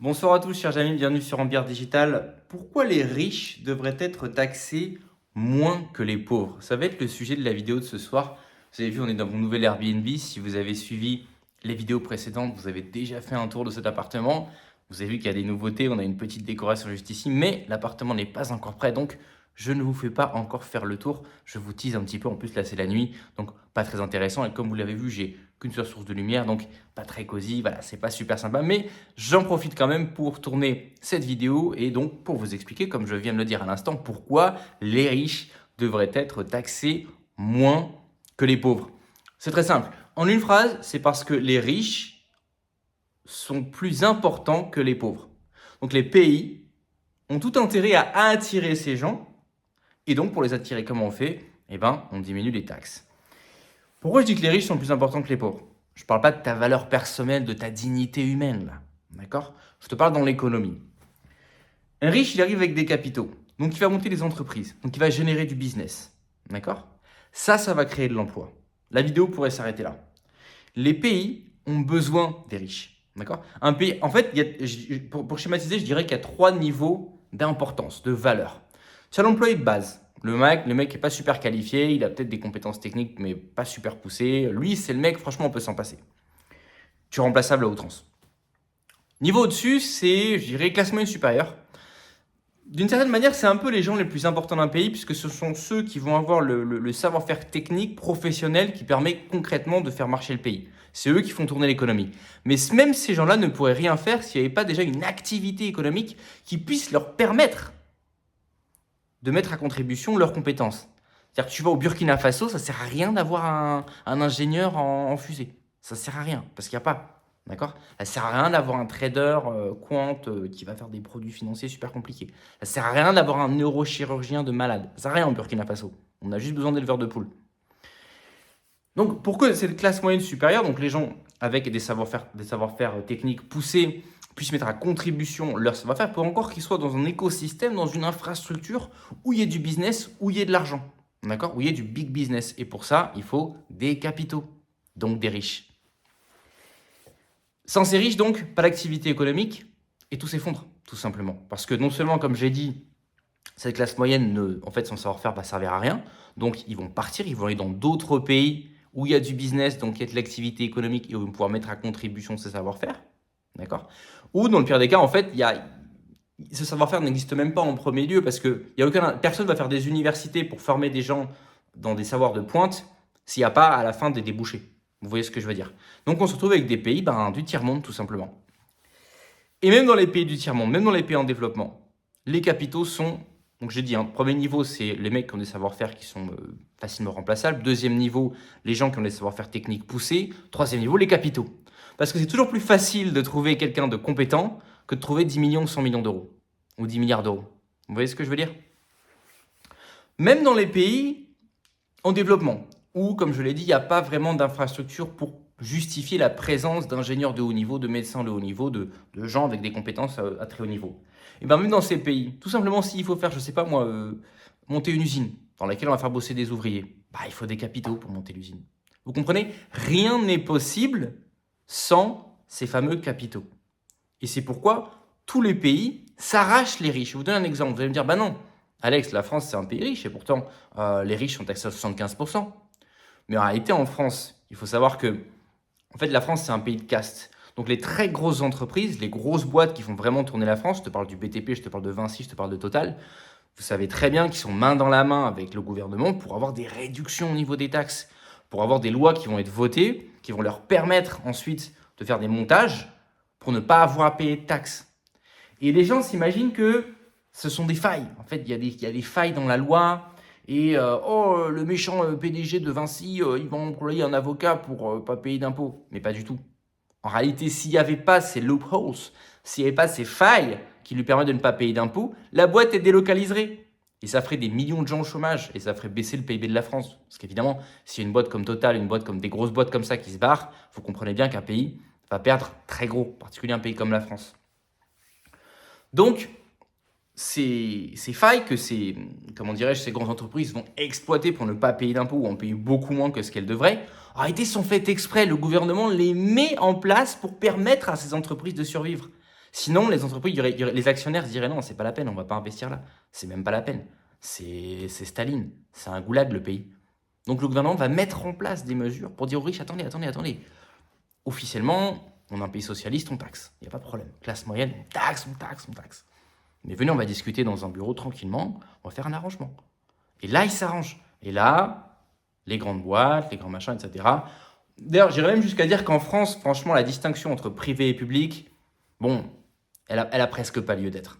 Bonsoir à tous, chers amis, bienvenue sur Ambière Digital. Pourquoi les riches devraient être taxés moins que les pauvres? Ça va être le sujet de la vidéo de ce soir. Vous avez vu, on est dans mon nouvel Airbnb. Si vous avez suivi les vidéos précédentes, vous avez déjà fait un tour de cet appartement. Vous avez vu qu'il y a des nouveautés, on a une petite décoration juste ici, mais l'appartement n'est pas encore prêt, donc je ne vous fais pas encore faire le tour. Je vous tease un petit peu, en plus là c'est la nuit, donc pas très intéressant. Et comme vous l'avez vu, j'ai qu'une seule source de lumière, donc pas très cosy, voilà, c'est pas super sympa, mais j'en profite quand même pour tourner cette vidéo et donc pour vous expliquer, comme je viens de le dire à l'instant, pourquoi les riches devraient être taxés moins que les pauvres. C'est très simple. En une phrase, c'est parce que les riches sont plus importants que les pauvres. Donc les pays ont tout intérêt à attirer ces gens et donc pour les attirer, comment on fait? Eh ben, on diminue les taxes. Pourquoi je dis que les riches sont plus importants que les pauvres? Je ne parle pas de ta valeur personnelle, de ta dignité humaine, là. D'accord? Je te parle dans l'économie. Un riche, il arrive avec des capitaux. Donc, il va monter des entreprises. Donc, il va générer du business. D'accord? Ça va créer de l'emploi. La vidéo pourrait s'arrêter là. Les pays ont besoin des riches. D'accord? Un pays, en fait, pour schématiser, je dirais qu'il y a 3 niveaux d'importance, de valeur. Tu as l'employé de base. Le mec n'est pas super qualifié, il a peut-être des compétences techniques, mais pas super poussées. Lui, c'est le mec, franchement, on peut s'en passer. Tu es remplaçable à outrance. Niveau au-dessus, c'est, je dirais, classe moyenne supérieure. D'une certaine manière, c'est un peu les gens les plus importants d'un pays, puisque ce sont ceux qui vont avoir le savoir-faire technique, professionnel, qui permet concrètement de faire marcher le pays. C'est eux qui font tourner l'économie. Mais même ces gens-là ne pourraient rien faire s'il n'y avait pas déjà une activité économique qui puisse leur permettre de mettre à contribution leurs compétences. C'est-à-dire que tu vas au Burkina Faso, ça ne sert à rien d'avoir un ingénieur en fusée. Ça ne sert à rien, parce qu'il n'y a pas. D'accord? Ça ne sert à rien d'avoir un trader quant qui va faire des produits financiers super compliqués. Ça ne sert à rien d'avoir un neurochirurgien de malade. Ça ne sert à rien au Burkina Faso. On a juste besoin d'éleveurs de poules. Donc, pourquoi cette classe moyenne supérieure, donc les gens avec des savoir-faire techniques poussés, puissent mettre à contribution leur savoir-faire pour encore qu'ils soient dans un écosystème, dans une infrastructure où il y ait du business, où il y ait de l'argent, d'accord? Où il y ait du big business. Et pour ça, il faut des capitaux, donc des riches. Sans ces riches, donc, pas d'activité économique et tout s'effondre, tout simplement. Parce que non seulement, comme j'ai dit, cette classe moyenne, en fait, son savoir-faire va servir à rien. Donc, ils vont partir, ils vont aller dans d'autres pays où il y a du business, donc il y a de l'activité économique et où ils vont pouvoir mettre à contribution ce savoir-faire. D'accord? Ou dans le pire des cas, en fait, ce savoir-faire n'existe même pas en premier lieu parce que personne ne va faire des universités pour former des gens dans des savoirs de pointe s'il n'y a pas à la fin des débouchés. Vous voyez ce que je veux dire? Donc on se retrouve avec des pays du tiers-monde tout simplement. Et même dans les pays du tiers-monde, même dans les pays en développement, les capitaux sont, donc j'ai dit, premier niveau, c'est les mecs qui ont des savoir-faire qui sont facilement remplaçables. Deuxième niveau, les gens qui ont des savoir-faire techniques poussés. Troisième niveau, les capitaux. Parce que c'est toujours plus facile de trouver quelqu'un de compétent que de trouver 10 millions ou 100 millions d'euros. Ou 10 milliards d'euros. Vous voyez ce que je veux dire? Même dans les pays en développement, où, comme je l'ai dit, il n'y a pas vraiment d'infrastructure pour justifier la présence d'ingénieurs de haut niveau, de médecins de haut niveau, de gens avec des compétences à très haut niveau. Et bien même dans ces pays, tout simplement s'il faut faire, je ne sais pas moi, monter une usine dans laquelle on va faire bosser des ouvriers, il faut des capitaux pour monter l'usine. Vous comprenez? Rien n'est possible sans ces fameux capitaux. Et c'est pourquoi tous les pays s'arrachent les riches. Je vous donne un exemple. Vous allez me dire, non, Alex, la France c'est un pays riche et pourtant les riches sont taxés à 75%. Mais en réalité, en France, il faut savoir que en fait, la France, c'est un pays de caste. Donc les très grosses entreprises, les grosses boîtes qui font vraiment tourner la France, je te parle du BTP, je te parle de Vinci, je te parle de Total, vous savez très bien qu'ils sont main dans la main avec le gouvernement pour avoir des réductions au niveau des taxes, pour avoir des lois qui vont être votées, qui vont leur permettre ensuite de faire des montages pour ne pas avoir à payer de taxes. Et les gens s'imaginent que ce sont des failles. En fait, il y a des failles dans la loi. Et le méchant PDG de Vinci, il va employer un avocat pour pas payer d'impôts. Mais pas du tout. En réalité, s'il n'y avait pas ces loopholes, s'il n'y avait pas ces failles qui lui permettent de ne pas payer d'impôts, la boîte est délocaliserait. Et ça ferait des millions de gens au chômage et ça ferait baisser le PIB de la France. Parce qu'évidemment, s'il y a une boîte comme Total, une boîte comme des grosses boîtes comme ça qui se barrent, vous comprenez bien qu'un pays va perdre très gros, en particulier un pays comme la France. Donc, ces failles que ces grandes entreprises vont exploiter pour ne pas payer d'impôts ou en payer beaucoup moins que ce qu'elles devraient, en réalité sont faites exprès. Le gouvernement les met en place pour permettre à ces entreprises de survivre. Sinon, les entreprises, les actionnaires se diraient non, c'est pas la peine, on va pas investir là. C'est même pas la peine. C'est Staline, c'est un goulag le pays. Donc le gouvernement va mettre en place des mesures pour dire aux riches, attendez. Officiellement, on est un pays socialiste, on taxe. Il n'y a pas de problème. Classe moyenne, on taxe. Mais venez, on va discuter dans un bureau tranquillement, on va faire un arrangement. Et là, ils s'arrangent. Et là, les grandes boîtes, les grands machins, etc. D'ailleurs, j'irais même jusqu'à dire qu'en France, franchement, la distinction entre privé et public, bon, elle a presque pas lieu d'être.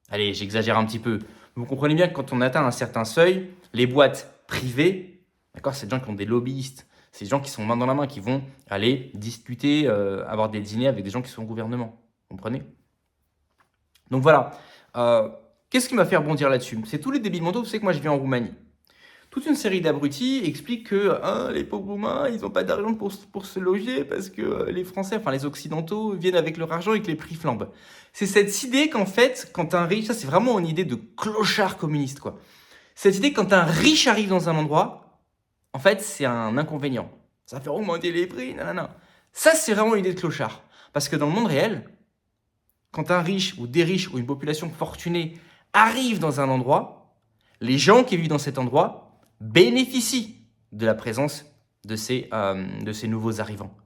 Allez, j'exagère un petit peu. Vous comprenez bien que quand on atteint un certain seuil, les boîtes privées, d'accord, c'est des gens qui ont des lobbyistes, c'est des gens qui sont main dans la main, qui vont aller discuter, avoir des dîners avec des gens qui sont au gouvernement. Vous comprenez? Donc voilà. Qu'est-ce qui m'a fait rebondir là-dessus? C'est tous les débiles mentaux. Vous savez que moi, je vis en Roumanie. Toute une série d'abrutis expliquent que les pauvres Roumains, ils n'ont pas d'argent pour se loger parce que les Français, enfin les Occidentaux, viennent avec leur argent et que les prix flambent. C'est cette idée qu'en fait, quand un riche, ça c'est vraiment une idée de clochard communiste, quoi. Cette idée que quand un riche arrive dans un endroit, en fait, c'est un inconvénient. Ça va faire augmenter les prix, nanana. Ça, c'est vraiment une idée de clochard. Parce que dans le monde réel, quand un riche ou des riches ou une population fortunée arrive dans un endroit, les gens qui vivent dans cet endroit bénéficient de la présence de ces nouveaux arrivants.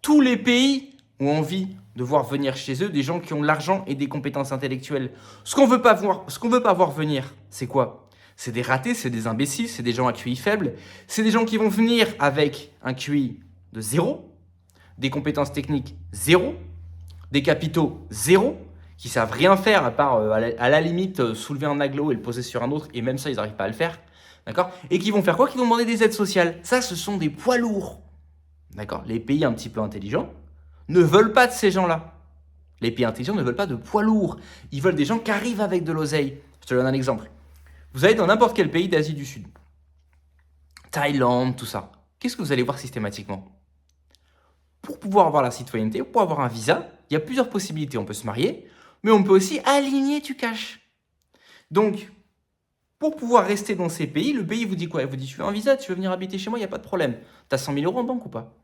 Tous les pays ont envie de voir venir chez eux des gens qui ont de l'argent et des compétences intellectuelles. Ce qu'on veut pas voir venir, c'est quoi? C'est des ratés, c'est des imbéciles, c'est des gens à QI faible, c'est des gens qui vont venir avec un QI de 0, des compétences techniques 0, des capitaux 0, qui savent rien faire à part à la limite soulever un aglo et le poser sur un autre, et même ça ils n'arrivent pas à le faire. D'accord? Et qui vont faire quoi? Qui vont demander des aides sociales. Ça, ce sont des poids lourds. D'accord? Les pays un petit peu intelligents ne veulent pas de ces gens-là. Les pays intelligents ne veulent pas de poids lourds. Ils veulent des gens qui arrivent avec de l'oseille. Je te donne un exemple. Vous allez dans n'importe quel pays d'Asie du Sud. Thaïlande, tout ça. Qu'est-ce que vous allez voir systématiquement? Pour pouvoir avoir la citoyenneté, pour avoir un visa, il y a plusieurs possibilités. On peut se marier, mais on peut aussi aligner tu cash. Donc, pour pouvoir rester dans ces pays, le pays vous dit quoi? Il vous dit, tu veux un visa, tu veux venir habiter chez moi, il n'y a pas de problème. Tu as 100 000 euros en banque ou pas?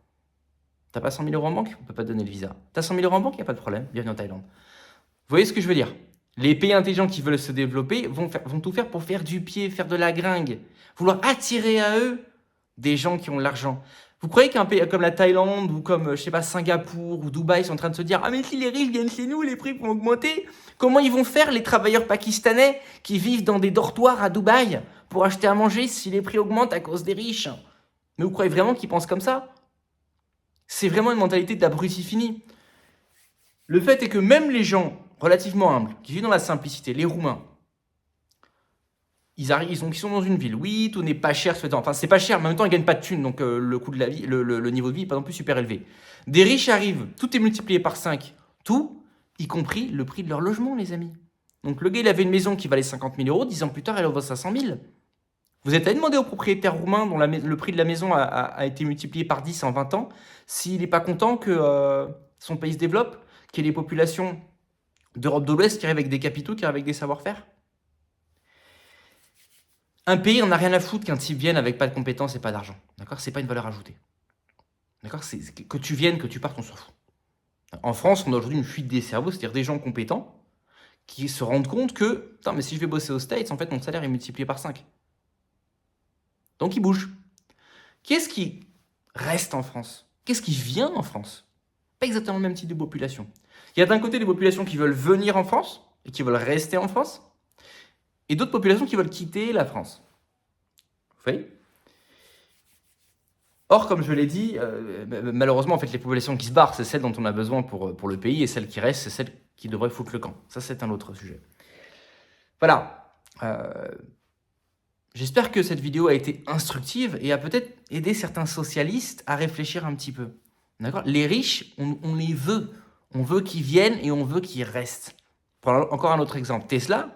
Tu n'as pas 100 000 euros en banque? On ne peut pas te donner le visa. Tu as 100 000 euros en banque, il n'y a pas de problème. Bienvenue en Thaïlande. Vous voyez ce que je veux dire? Les pays intelligents qui veulent se développer vont tout faire pour faire du pied, faire de la gringue, vouloir attirer à eux des gens qui ont de l'argent. Vous croyez qu'un pays comme la Thaïlande ou comme, je sais pas, Singapour ou Dubaï sont en train de se dire « Ah mais si les riches viennent chez nous, les prix vont augmenter ?» Comment ils vont faire les travailleurs pakistanais qui vivent dans des dortoirs à Dubaï pour acheter à manger si les prix augmentent à cause des riches? Mais vous croyez vraiment qu'ils pensent comme ça? C'est vraiment une mentalité d'abruti fini. Le fait est que même les gens relativement humbles, qui vivent dans la simplicité, les Roumains, ils sont dans une ville. Oui, tout n'est pas cher. Enfin, c'est pas cher, mais en même temps, ils gagnent pas de thunes. Donc, le coût de la vie, le niveau de vie n'est pas non plus super élevé. Des riches arrivent, tout est multiplié par 5. Tout, y compris le prix de leur logement, les amis. Donc, le gars, il avait une maison qui valait 50 000 euros. 10 ans plus tard, elle en vaut 500 000. Vous êtes allé demander au propriétaire roumain dont le prix de la maison a été multiplié par 10 en 20 ans s'il n'est pas content que son pays se développe, qu'il y ait des populations d'Europe de l'Ouest qui arrivent avec des capitaux, qui arrivent avec des savoir-faire? Un pays n'en a rien à foutre qu'un type vienne avec pas de compétences et pas d'argent. D'accord? C'est pas une valeur ajoutée. D'accord? Que tu viennes, que tu partes, on s'en fout. En France, on a aujourd'hui une fuite des cerveaux, c'est-à-dire des gens compétents qui se rendent compte que, putain, mais si je vais bosser aux States, en fait, mon salaire est multiplié par 5. Donc, ils bougent. Qu'est-ce qui reste en France? Qu'est-ce qui vient en France? Pas exactement le même type de population. Il y a d'un côté des populations qui veulent venir en France et qui veulent rester en France, et d'autres populations qui veulent quitter la France. Vous voyez? Or, comme je l'ai dit, malheureusement, en fait, les populations qui se barrent, c'est celles dont on a besoin pour le pays, et celles qui restent, c'est celles qui devraient foutre le camp. Ça, c'est un autre sujet. Voilà. J'espère que cette vidéo a été instructive et a peut-être aidé certains socialistes à réfléchir un petit peu. D'accord? Les riches, on les veut. On veut qu'ils viennent et on veut qu'ils restent. Prenons encore un autre exemple. Tesla,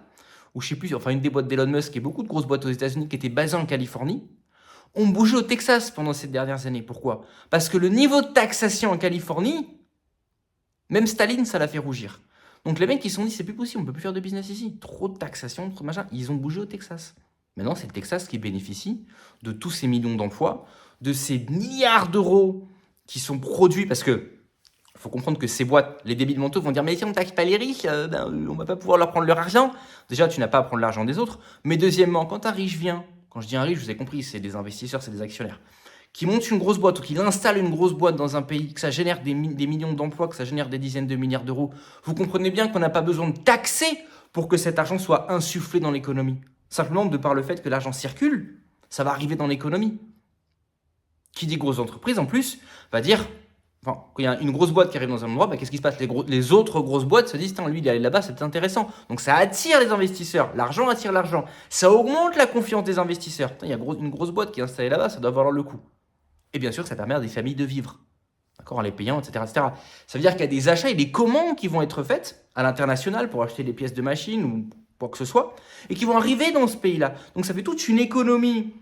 ou je sais plus, enfin une des boîtes d'Elon Musk et beaucoup de grosses boîtes aux États-Unis qui étaient basées en Californie, ont bougé au Texas pendant ces dernières années. Pourquoi? Parce que le niveau de taxation en Californie, même Staline, ça l'a fait rougir. Donc les mecs, ils se sont dit, c'est plus possible, on peut plus faire de business ici. Trop de taxation, trop de machin. Ils ont bougé au Texas. Maintenant, c'est le Texas qui bénéficie de tous ces millions d'emplois, de ces milliards d'euros qui sont produits, parce que Il faut comprendre que ces boîtes, les débiles mentaux vont dire « Mais si on ne taxe pas les riches, on ne va pas pouvoir leur prendre leur argent. » Déjà, tu n'as pas à prendre l'argent des autres. Mais deuxièmement, quand un riche vient, quand je dis un riche, vous avez compris, c'est des investisseurs, c'est des actionnaires, qui monte une grosse boîte ou qui installe une grosse boîte dans un pays, que ça génère des millions d'emplois, que ça génère des dizaines de milliards d'euros, vous comprenez bien qu'on n'a pas besoin de taxer pour que cet argent soit insufflé dans l'économie. Simplement, de par le fait que l'argent circule, ça va arriver dans l'économie. Qui dit grosse entreprise, en plus, va dire... Enfin, quand il y a une grosse boîte qui arrive dans un endroit, qu'est-ce qui se passe? Les autres grosses boîtes se disent « Lui, il est allé là-bas, c'est intéressant. » Donc ça attire les investisseurs. L'argent attire l'argent. Ça augmente la confiance des investisseurs. Il y a une grosse boîte qui est installée là-bas, ça doit valoir le coup. Et bien sûr, ça permet à des familles de vivre. D'accord, en les payant, etc., etc. Ça veut dire qu'il y a des achats et des commandes qui vont être faites à l'international pour acheter des pièces de machines ou quoi que ce soit, et qui vont arriver dans ce pays-là. Donc ça fait toute une économie.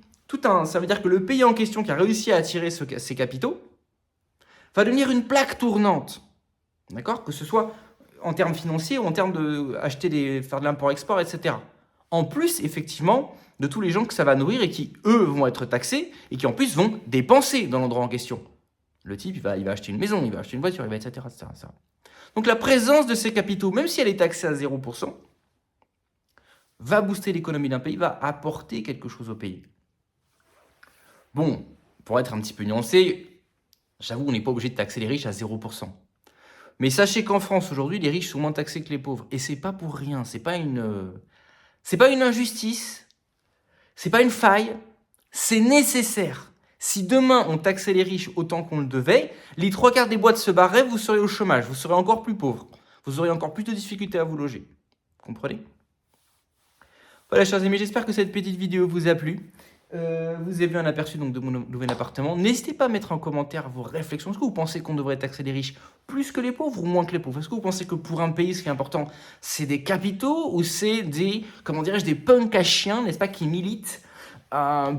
Ça veut dire que le pays en question qui a réussi à attirer ces capitaux va devenir une plaque tournante. D'accord? Que ce soit en termes financiers ou en termes faire de l'import-export, etc. En plus, effectivement, de tous les gens que ça va nourrir et qui, eux, vont être taxés et qui, en plus, vont dépenser dans l'endroit en question. Le type, il va acheter une maison, il va acheter une voiture, il va etc., etc., etc. Donc, la présence de ces capitaux, même si elle est taxée à 0%, va booster l'économie d'un pays, va apporter quelque chose au pays. Bon, pour être un petit peu nuancé, j'avoue, on n'est pas obligé de taxer les riches à 0%. Mais sachez qu'en France, aujourd'hui, les riches sont moins taxés que les pauvres. Et c'est pas pour rien, c'est pas une injustice, c'est pas une faille, c'est nécessaire. Si demain, on taxait les riches autant qu'on le devait, les 3/4 des boîtes se barraient, vous seriez au chômage, vous serez encore plus pauvre. Vous auriez encore plus de difficultés à vous loger. Vous comprenez? Voilà, chers amis, j'espère que cette petite vidéo vous a plu. Vous avez vu un aperçu donc, de mon nouvel appartement. N'hésitez pas à mettre en commentaire vos réflexions. Est-ce que vous pensez qu'on devrait taxer les riches plus que les pauvres ou moins que les pauvres? Est-ce que vous pensez que pour un pays, ce qui est important, c'est des capitaux ou c'est des, comment dirais-je, des punks à chiens, n'est-ce pas, qui militent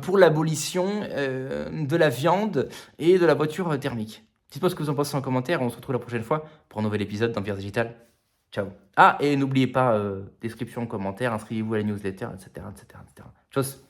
pour l'abolition de la viande et de la voiture thermique? Dites-moi ce que vous en pensez en commentaire. On se retrouve la prochaine fois pour un nouvel épisode d'Empire Digital. Ciao. Ah, et n'oubliez pas, description, commentaire, inscrivez-vous à la newsletter, etc., etc., etc. Tchuss.